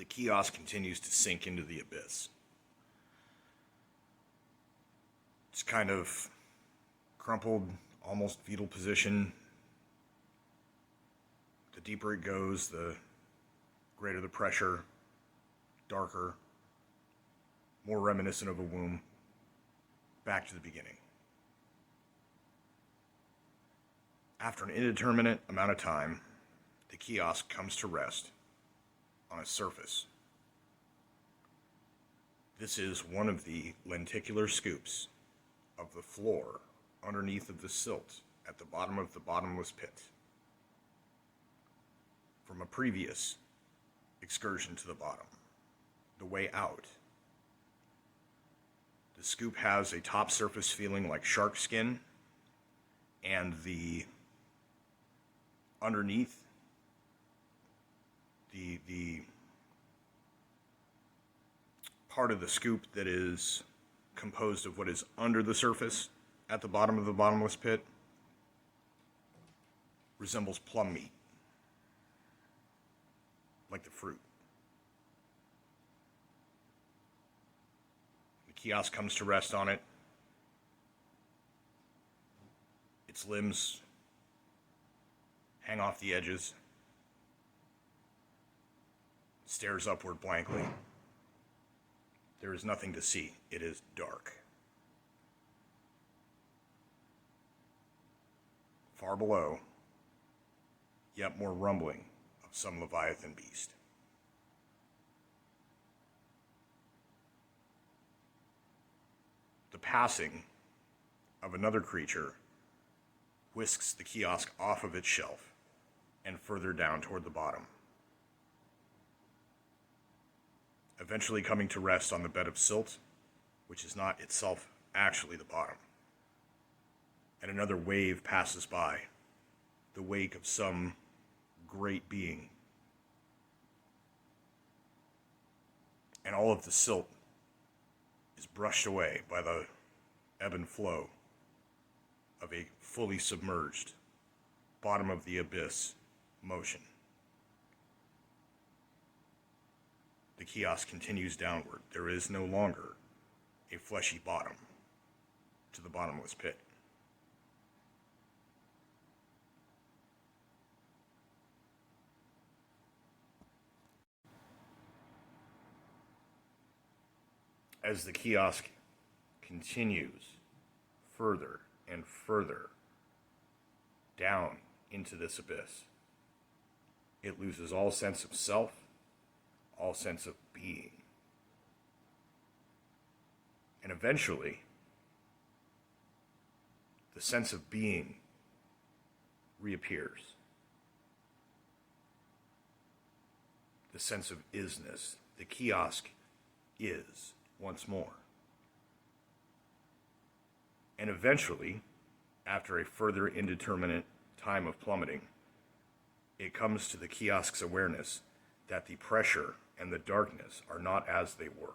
kiosk continues to sink into the abyss. It's kind of crumpled, almost fetal position. The deeper it goes, the greater the pressure, darker, more reminiscent of a womb. Back to the beginning. After an indeterminate amount of time, the kiosk comes to rest on a surface. This is one of the lenticular scoops of the floor underneath of the silt at the bottom of the bottomless pit. From a previous excursion to the bottom, the way out. The scoop has a top surface feeling like shark skin, and the underneath, the part of the scoop that is composed of what is under the surface at the bottom of the bottomless pit resembles plum meat, like the fruit. The kiosk comes to rest on it. Its limbs hang off the edges, stares upward blankly. There is nothing to see. It is dark. Far below, yet more rumbling of some leviathan beast. The passing of another creature whisks the kiosk off of its shelf and further down toward the bottom, eventually coming to rest on the bed of silt, which is not itself actually the bottom. And another wave passes by, the wake of some great being. And all of the silt is brushed away by the ebb and flow of a fully submerged, bottom of the abyss motion. The kiosk continues downward. There is no longer a fleshy bottom to the bottomless pit. As the kiosk continues further and further down into this abyss, it loses all sense of self, all sense of being. And eventually, the sense of being reappears. The sense of isness. The kiosk is once more. And eventually, after a further indeterminate time of plummeting, it comes to the kiosk's awareness that the pressure and the darkness are not as they were.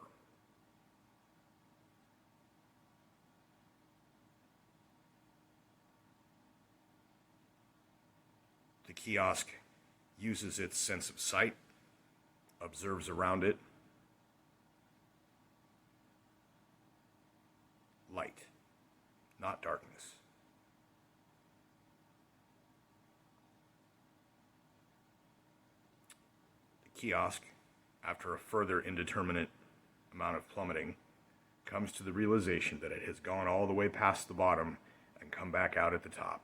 The kiosk uses its sense of sight, observes around it, light, not darkness. The kiosk, after a further indeterminate amount of plummeting, comes to the realization that it has gone all the way past the bottom and come back out at the top.